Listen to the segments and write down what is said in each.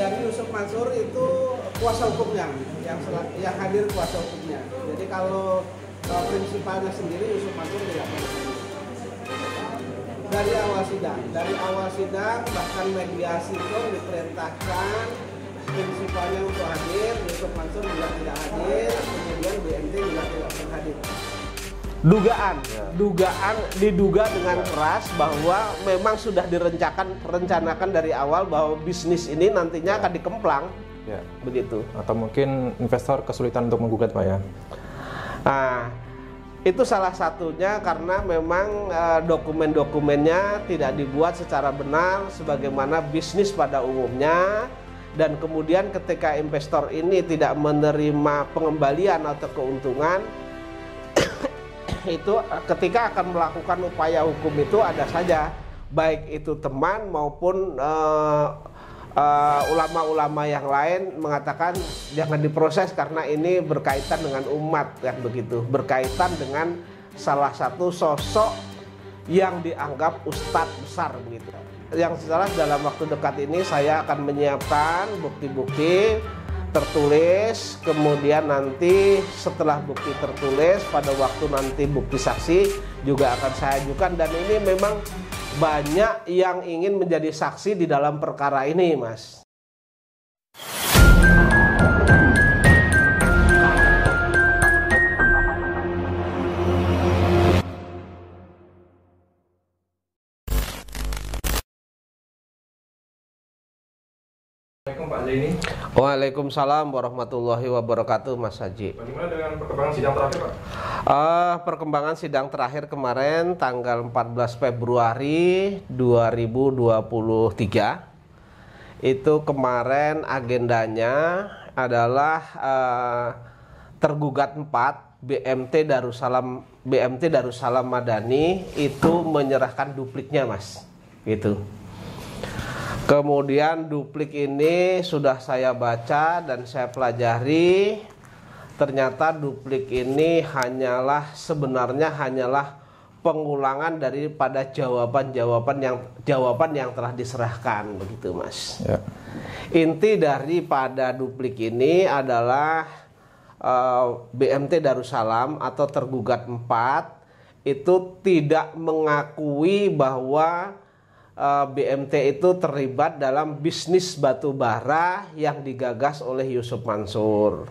dari Yusuf Mansur itu kuasa hukumnya, yang hadir kuasa hukumnya. Jadi kalau prinsipalnya sendiri Yusuf Mansur tidak pernah. Dari awal sidang bahkan mediasi pun diperintahkan prinsipalnya untuk hadir, Yusuf Mansur juga tidak hadir, kemudian BMT juga tidak pernah hadir. Diduga dengan keras bahwa memang sudah rencanakan dari awal bahwa bisnis ini nantinya akan dikemplang, begitu. Atau mungkin investor kesulitan untuk menggugat, Pak ya? Nah, itu salah satunya karena memang dokumen-dokumennya tidak dibuat secara benar sebagaimana bisnis pada umumnya, dan kemudian ketika investor ini tidak menerima pengembalian atau keuntungan, itu ketika akan melakukan upaya hukum itu ada saja, baik itu teman maupun ulama-ulama yang lain mengatakan jangan diproses karena ini berkaitan dengan umat, kan begitu, berkaitan dengan salah satu sosok yang dianggap ustadz besar begitu. Yang jelas dalam waktu dekat ini saya akan menyiapkan bukti-bukti tertulis, kemudian nanti setelah bukti tertulis pada waktu nanti bukti saksi juga akan saya ajukan, dan ini memang banyak yang ingin menjadi saksi di dalam perkara ini, Mas. Waalaikumsalam warahmatullahi wabarakatuh, Mas Haji. Bagaimana dengan perkembangan sidang terakhir, Pak? Perkembangan sidang terakhir kemarin tanggal 14 Februari 2023 itu kemarin agendanya adalah tergugat 4 BMT Darussalam Madani itu menyerahkan dupliknya, Mas, gitu. Kemudian duplik ini sudah saya baca dan saya pelajari. Ternyata duplik ini sebenarnya hanyalah pengulangan daripada jawaban yang telah diserahkan, begitu, Mas. Ya. Inti daripada duplik ini adalah BMT Darussalam atau tergugat 4 itu tidak mengakui bahwa BMT itu terlibat dalam bisnis batu bara yang digagas oleh Yusuf Mansur.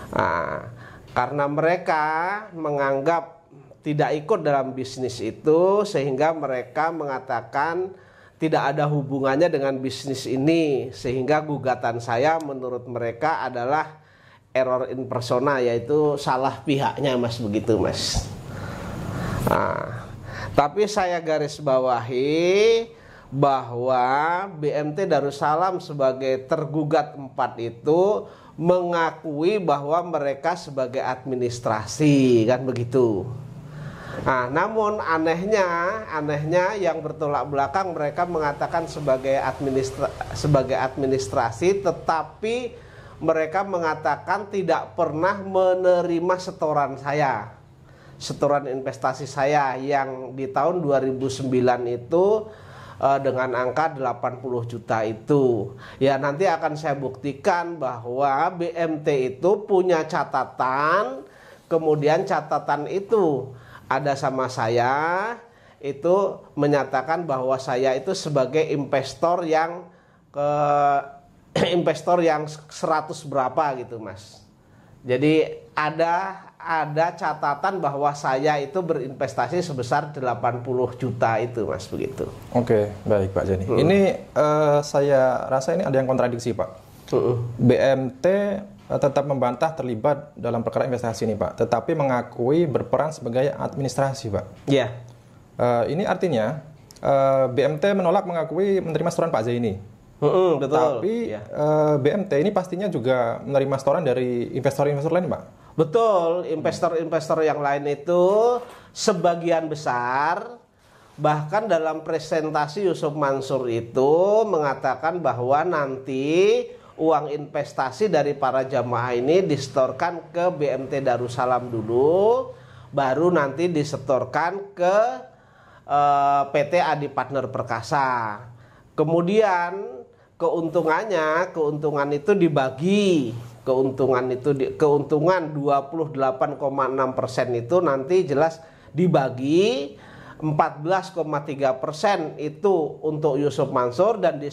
Nah, karena mereka menganggap tidak ikut dalam bisnis itu, sehingga mereka mengatakan tidak ada hubungannya dengan bisnis ini, sehingga gugatan saya menurut mereka adalah error in persona, yaitu salah pihaknya, Mas, begitu, Mas. Nah, tapi saya garis bawahi bahwa BMT Darussalam sebagai tergugat 4 itu mengakui bahwa mereka sebagai administrasi, kan begitu. Nah, namun anehnya yang bertolak belakang, mereka mengatakan sebagai administrasi, tetapi mereka mengatakan tidak pernah menerima setoran saya. Setoran investasi saya yang di tahun 2009 itu dengan angka 80 juta itu. Ya, nanti akan saya buktikan bahwa BMT itu punya catatan, kemudian catatan itu ada sama saya, itu menyatakan bahwa saya itu sebagai investor yang 100 berapa gitu, Mas. Jadi ada catatan bahwa saya itu berinvestasi sebesar 80 juta itu, Mas, begitu. Oke, baik Pak Jani. Ini saya rasa ini ada yang kontradiksi, Pak. BMT tetap membantah terlibat dalam perkara investasi ini, Pak, tetapi mengakui berperan sebagai administrasi, Pak. Iya. Ini artinya BMT menolak mengakui menerima setoran Pak Zaini. Betul. Tapi BMT ini pastinya juga menerima setoran dari investor-investor lain, Pak. Betul, investor-investor yang lain itu sebagian besar, bahkan dalam presentasi Yusuf Mansur itu mengatakan bahwa nanti uang investasi dari para jamaah ini disetorkan ke BMT Darussalam dulu, baru nanti disetorkan ke PT Adi Partner Perkasa. Kemudian keuntungan itu dibagi. Keuntungan 28,6% itu nanti jelas dibagi 14,3% itu untuk Yusuf Mansur dan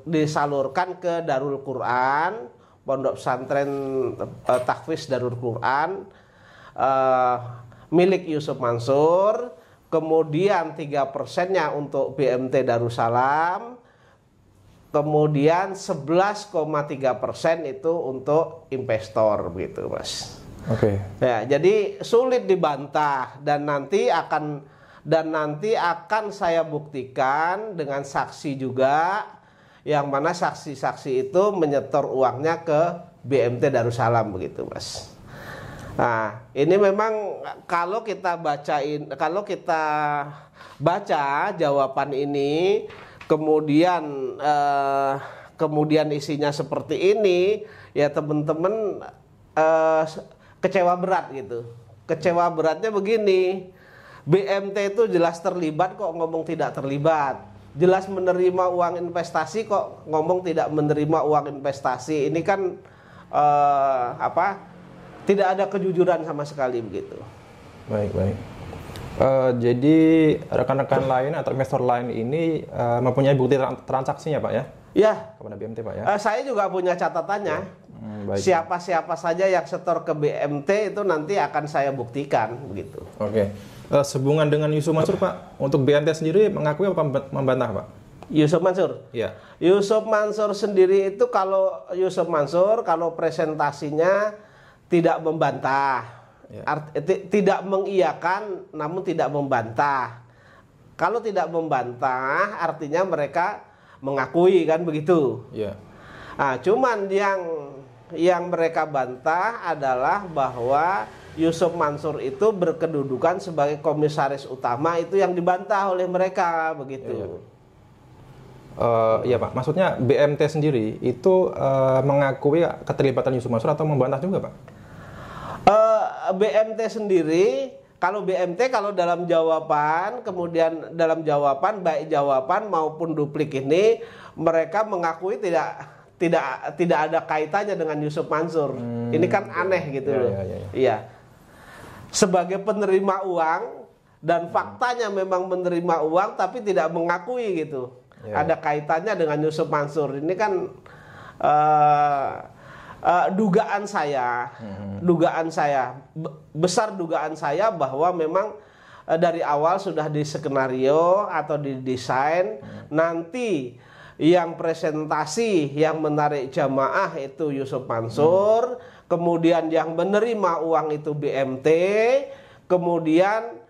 disalurkan ke Darul Quran, Pondok Pesantren Tahfiz Darul Quran milik Yusuf Mansur. Kemudian 3%-nya untuk BMT Darussalam. Kemudian 11,3% itu untuk investor, begitu Mas. Oke. Ya, jadi sulit dibantah dan nanti akan saya buktikan dengan saksi juga, yang mana saksi-saksi itu menyetor uangnya ke BMT Darussalam, begitu Mas. Nah, ini memang kalau kita baca jawaban ini, kemudian isinya seperti ini, ya teman-teman kecewa berat gitu. Kecewa beratnya begini, BMT itu jelas terlibat kok ngomong tidak terlibat, jelas menerima uang investasi kok ngomong tidak menerima uang investasi. Ini kan tidak ada kejujuran sama sekali, begitu. Baik. Jadi rekan-rekan lain atau investor lain ini mempunyai bukti transaksinya, Pak ya? Ya. Kepada BMT, Pak ya? Saya juga punya catatannya. Siapa-siapa saja yang setor ke BMT itu nanti akan saya buktikan, begitu. Oke. Sehubungan dengan Yusuf Mansur, Pak, untuk BMT sendiri mengakui apa membantah, Pak? Yusuf Mansur? Iya. Yusuf Mansur sendiri itu kalau presentasinya tidak membantah, tidak mengiyakan, namun tidak membantah. Kalau tidak membantah, artinya mereka mengakui, kan begitu. Iya. Nah, cuman yang mereka bantah adalah bahwa Yusuf Mansur itu berkedudukan sebagai komisaris utama, itu yang dibantah oleh mereka, begitu. Iya Pak, maksudnya BMT sendiri itu mengakui keterlibatan Yusuf Mansur atau membantah juga, Pak? BMT sendiri, kalau dalam jawaban, kemudian dalam jawaban, baik jawaban maupun duplik ini, mereka mengakui tidak ada kaitannya dengan Yusuf Mansur. Ini kan aneh gitu loh. Iya. Sebagai penerima uang dan faktanya memang menerima uang tapi tidak mengakui gitu. Ada kaitannya dengan Yusuf Mansur. Ini kan dugaan saya, besar dugaan saya bahwa memang dari awal sudah diskenario atau didesain, nanti yang presentasi, yang menarik jamaah itu Yusuf Mansur, kemudian yang menerima uang itu BMT, kemudian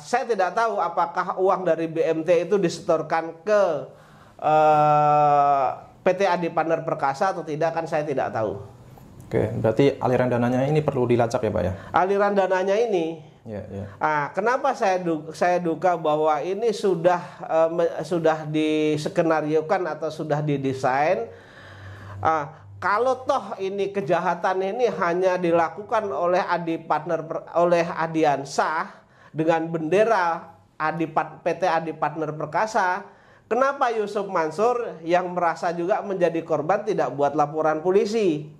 saya tidak tahu apakah uang dari BMT itu disetorkan ke PT Adi Partner Perkasa atau tidak, kan saya tidak tahu. Oke, berarti aliran dananya ini perlu dilacak ya Pak ya? Aliran dananya ini. Kenapa saya duga bahwa ini sudah diskenariokan atau sudah didesain. Kalau toh ini kejahatan ini hanya dilakukan oleh oleh Adiansah dengan bendera PT Adi Partner Perkasa, kenapa Yusuf Mansur yang merasa juga menjadi korban tidak buat laporan polisi?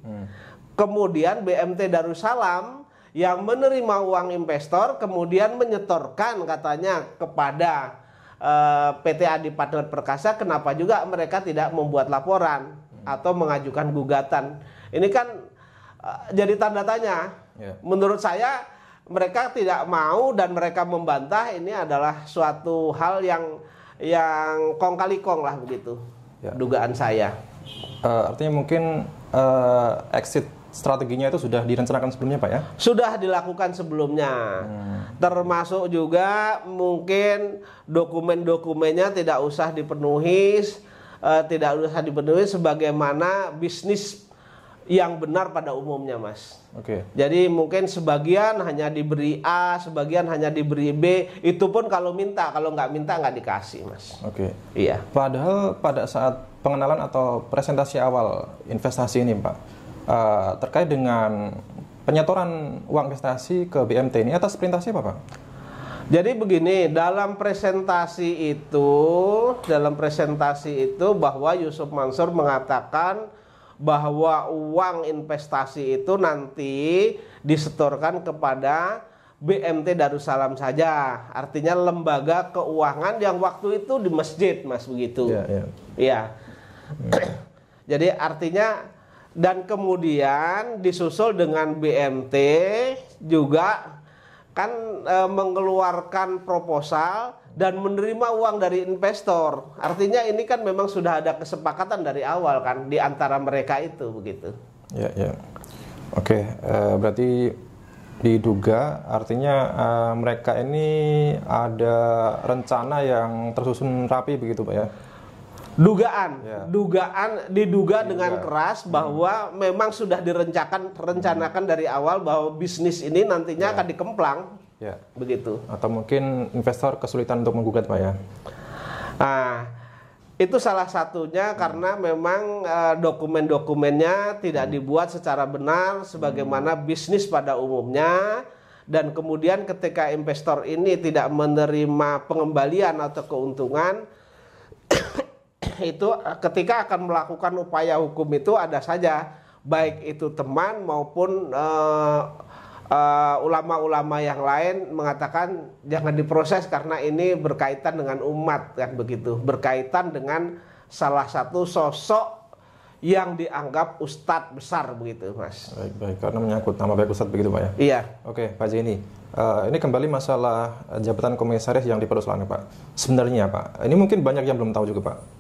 Kemudian BMT Darussalam yang menerima uang investor kemudian menyetorkan katanya kepada PT Adi Partner Perkasa, kenapa juga mereka tidak membuat laporan atau mengajukan gugatan? Ini kan jadi tanda tanya. Menurut saya mereka tidak mau dan mereka membantah. Ini adalah suatu hal yang kong kali kong lah begitu, dugaan saya. Artinya mungkin exit strateginya itu sudah direncanakan sebelumnya Pak ya? Sudah dilakukan sebelumnya. Termasuk juga mungkin dokumen-dokumennya tidak usah dipenuhi sebagaimana bisnis yang benar pada umumnya, Mas. Jadi mungkin sebagian hanya diberi A, sebagian hanya diberi B. Itu pun kalau minta, kalau nggak minta nggak dikasih, Mas. Iya. Padahal pada saat pengenalan atau presentasi awal investasi ini, Pak, terkait dengan penyetoran uang investasi ke BMT ini atas perintah siapa, Pak? Jadi begini, dalam presentasi itu bahwa Yusuf Mansur mengatakan bahwa uang investasi itu nanti disetorkan kepada BMT Darussalam saja. Artinya lembaga keuangan yang waktu itu di masjid, Mas, begitu. Iya. Jadi artinya, dan kemudian disusul dengan BMT juga kan mengeluarkan proposal dan menerima uang dari investor. Artinya ini kan memang sudah ada kesepakatan dari awal kan di antara mereka itu, begitu. Ya. Oke, berarti diduga artinya mereka ini ada rencana yang tersusun rapi begitu, Pak ya? Diduga dengan keras bahwa memang sudah rencanakan dari awal bahwa bisnis ini nantinya akan dikemplang, begitu. Atau mungkin investor kesulitan untuk menggugat, Pak ya? Nah, itu salah satunya karena memang dokumen-dokumennya tidak dibuat secara benar sebagaimana bisnis pada umumnya, dan kemudian ketika investor ini tidak menerima pengembalian atau keuntungan itu ketika akan melakukan upaya hukum itu ada saja, baik itu teman maupun ulama-ulama yang lain mengatakan jangan diproses karena ini berkaitan dengan umat, kan begitu, berkaitan dengan salah satu sosok yang dianggap ustadz besar, begitu, Mas. Baik, karena menyangkut nama baik ustadz begitu, Pak ya? Iya. Oke, Pak Zaini, ini kembali masalah jabatan komisaris yang dipersoalkan, Pak. Sebenarnya, Pak, ini mungkin banyak yang belum tahu juga, Pak.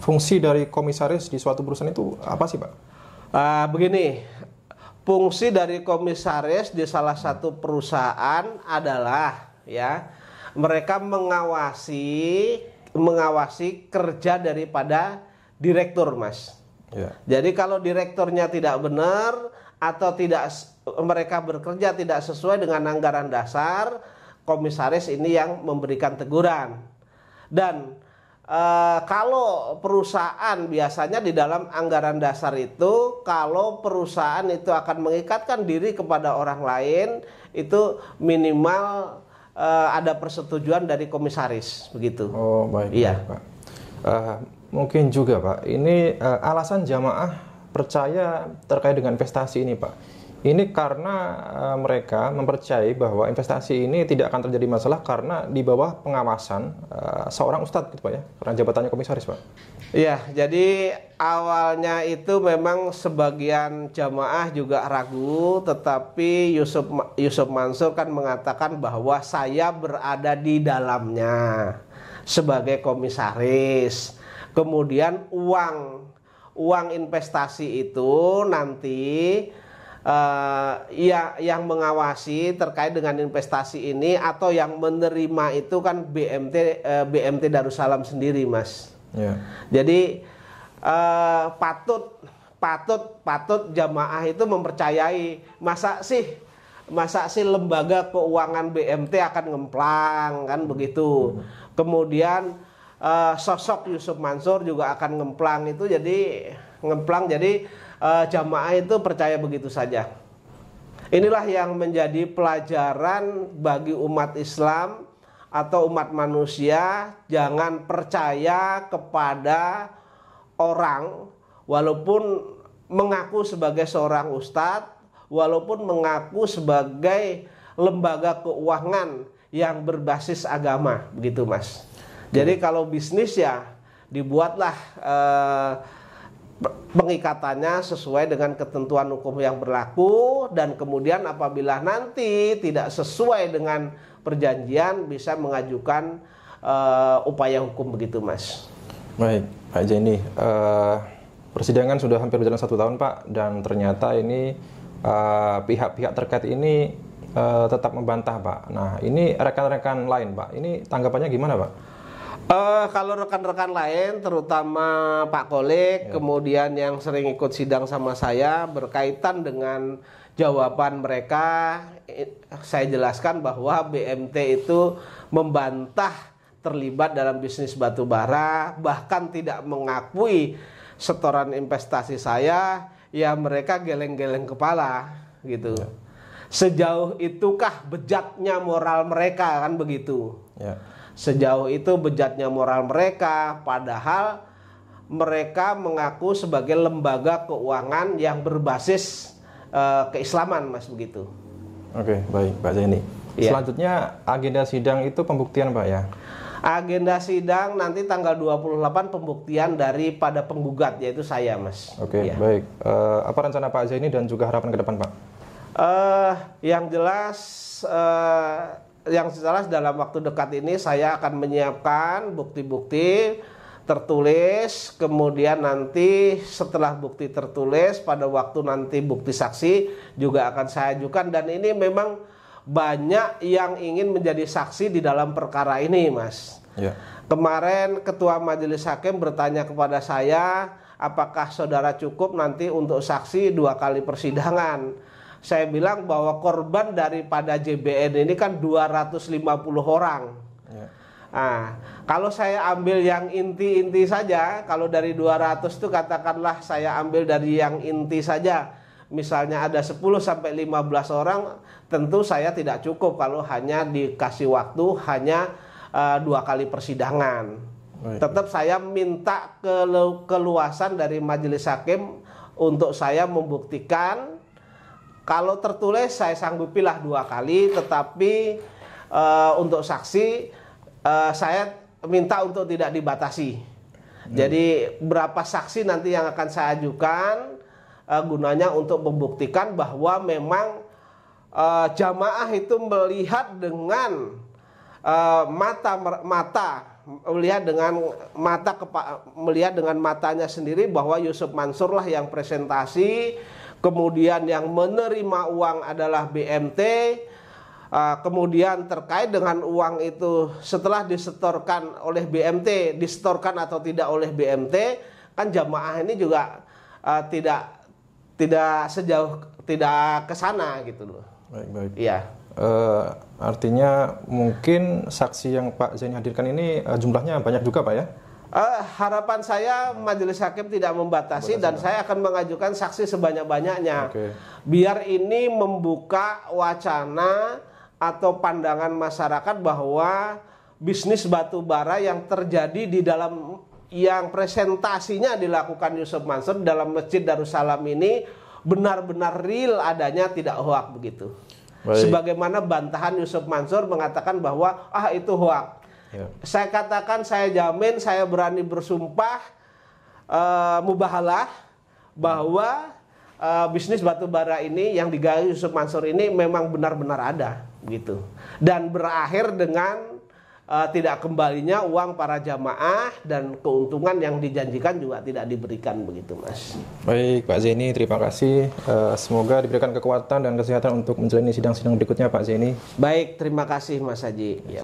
Fungsi dari komisaris di suatu perusahaan itu apa sih, Pak? Begini, fungsi dari komisaris di salah satu perusahaan adalah mereka mengawasi kerja daripada direktur, Mas. Jadi kalau direkturnya tidak benar atau mereka bekerja tidak sesuai dengan anggaran dasar, komisaris ini yang memberikan teguran. Dan kalau perusahaan biasanya di dalam anggaran dasar itu, kalau perusahaan itu akan mengikatkan diri kepada orang lain, itu minimal ada persetujuan dari komisaris, begitu. Oh, baik. Iya, Pak. Mungkin juga, Pak, ini alasan jamaah percaya terkait dengan investasi ini, Pak. Ini karena mereka mempercayai bahwa investasi ini tidak akan terjadi masalah karena di bawah pengawasan seorang ustadz, gitu, Pak ya, karena jabatannya komisaris, Pak. Iya, jadi awalnya itu memang sebagian jamaah juga ragu, tetapi Yusuf Mansur kan mengatakan bahwa saya berada di dalamnya sebagai komisaris. Kemudian uang investasi itu nanti yang mengawasi terkait dengan investasi ini atau yang menerima itu kan BMT Darussalam sendiri, Mas. Jadi patut jamaah itu mempercayai, masa sih lembaga keuangan BMT akan ngemplang, kan begitu. Kemudian sosok Yusuf Mansur juga akan ngemplang, jadi jamaah itu percaya begitu saja. Inilah yang menjadi pelajaran bagi umat Islam atau umat manusia, jangan percaya kepada orang walaupun mengaku sebagai seorang ustadz, walaupun mengaku sebagai lembaga keuangan yang berbasis agama, begitu, Mas. Jadi kalau bisnis ya dibuatlah pengikatannya sesuai dengan ketentuan hukum yang berlaku, dan kemudian apabila nanti tidak sesuai dengan perjanjian bisa mengajukan upaya hukum, begitu, Mas. Baik, Pak Zaini, persidangan sudah hampir berjalan 1 tahun, Pak, dan ternyata ini pihak-pihak terkait ini tetap membantah, Pak. Nah, ini rekan-rekan lain, Pak, ini tanggapannya gimana, Pak? Kalau rekan-rekan lain, terutama Pak Kolik, kemudian yang sering ikut sidang sama saya berkaitan dengan jawaban mereka, saya jelaskan bahwa BMT itu membantah terlibat dalam bisnis batu bara, bahkan tidak mengakui setoran investasi saya, ya mereka geleng-geleng kepala, gitu. Sejauh itukah bejatnya moral mereka, kan begitu. Ya. Sejauh itu bejatnya moral mereka, padahal mereka mengaku sebagai lembaga keuangan yang berbasis keislaman, Mas, begitu. Oke, baik Pak Zaini. Ya. Selanjutnya agenda sidang itu pembuktian Pak ya? Agenda sidang nanti tanggal 28 pembuktian daripada penggugat, yaitu saya, Mas. Oke, Ya. baik. Apa rencana Pak Zaini dan juga harapan ke depan Pak? Yang jelas dalam waktu dekat ini saya akan menyiapkan bukti-bukti tertulis, kemudian nanti setelah bukti tertulis pada waktu nanti bukti saksi juga akan saya ajukan, dan ini memang banyak yang ingin menjadi saksi di dalam perkara ini, Mas. Ya. Kemarin Ketua Majelis Hakim bertanya kepada saya, apakah saudara cukup nanti untuk saksi 2 kali persidangan. Saya bilang bahwa korban daripada JBN ini kan 250 orang. Ya. Nah, kalau saya ambil yang inti-inti saja, kalau dari 200 itu katakanlah saya ambil dari yang inti saja. Misalnya ada 10 sampai 15 orang, tentu saya tidak cukup kalau hanya dikasih waktu hanya 2 kali persidangan. Baik. Tetap saya minta keluasan dari Majelis Hakim untuk saya membuktikan. Kalau tertulis saya sanggupilah 2 kali, tetapi untuk saksi saya minta untuk tidak dibatasi. Jadi berapa saksi nanti yang akan saya ajukan gunanya untuk membuktikan bahwa memang jamaah itu melihat dengan melihat dengan matanya sendiri bahwa Yusuf Mansur lah yang presentasi. Kemudian yang menerima uang adalah BMT. Kemudian terkait dengan uang itu setelah disetorkan oleh BMT, disetorkan atau tidak oleh BMT, kan jamaah ini juga tidak ke sana gitu loh. Baik. Iya. Artinya mungkin saksi yang Pak Zaini hadirkan ini jumlahnya banyak juga Pak ya? Harapan saya Majelis Hakim tidak membatasi dan saya akan mengajukan saksi sebanyak-banyaknya. Oke. Biar ini membuka wacana atau pandangan masyarakat bahwa bisnis batu bara yang terjadi di dalam yang presentasinya dilakukan Yusuf Mansur dalam Masjid Darussalam ini benar-benar real adanya, tidak hoak begitu. Baik. Sebagaimana bantahan Yusuf Mansur mengatakan bahwa itu hoak. Ya. Saya katakan, saya jamin, saya berani bersumpah mubahalah bahwa bisnis batu bara ini yang digali Yusuf Mansur ini memang benar-benar ada gitu. Dan berakhir dengan tidak kembalinya uang para jamaah dan keuntungan yang dijanjikan juga tidak diberikan begitu, Mas. Baik Pak Zaini, terima kasih. Semoga diberikan kekuatan dan kesehatan untuk menjalani sidang-sidang berikutnya Pak Zaini. Baik, terima kasih Mas Haji. Ya.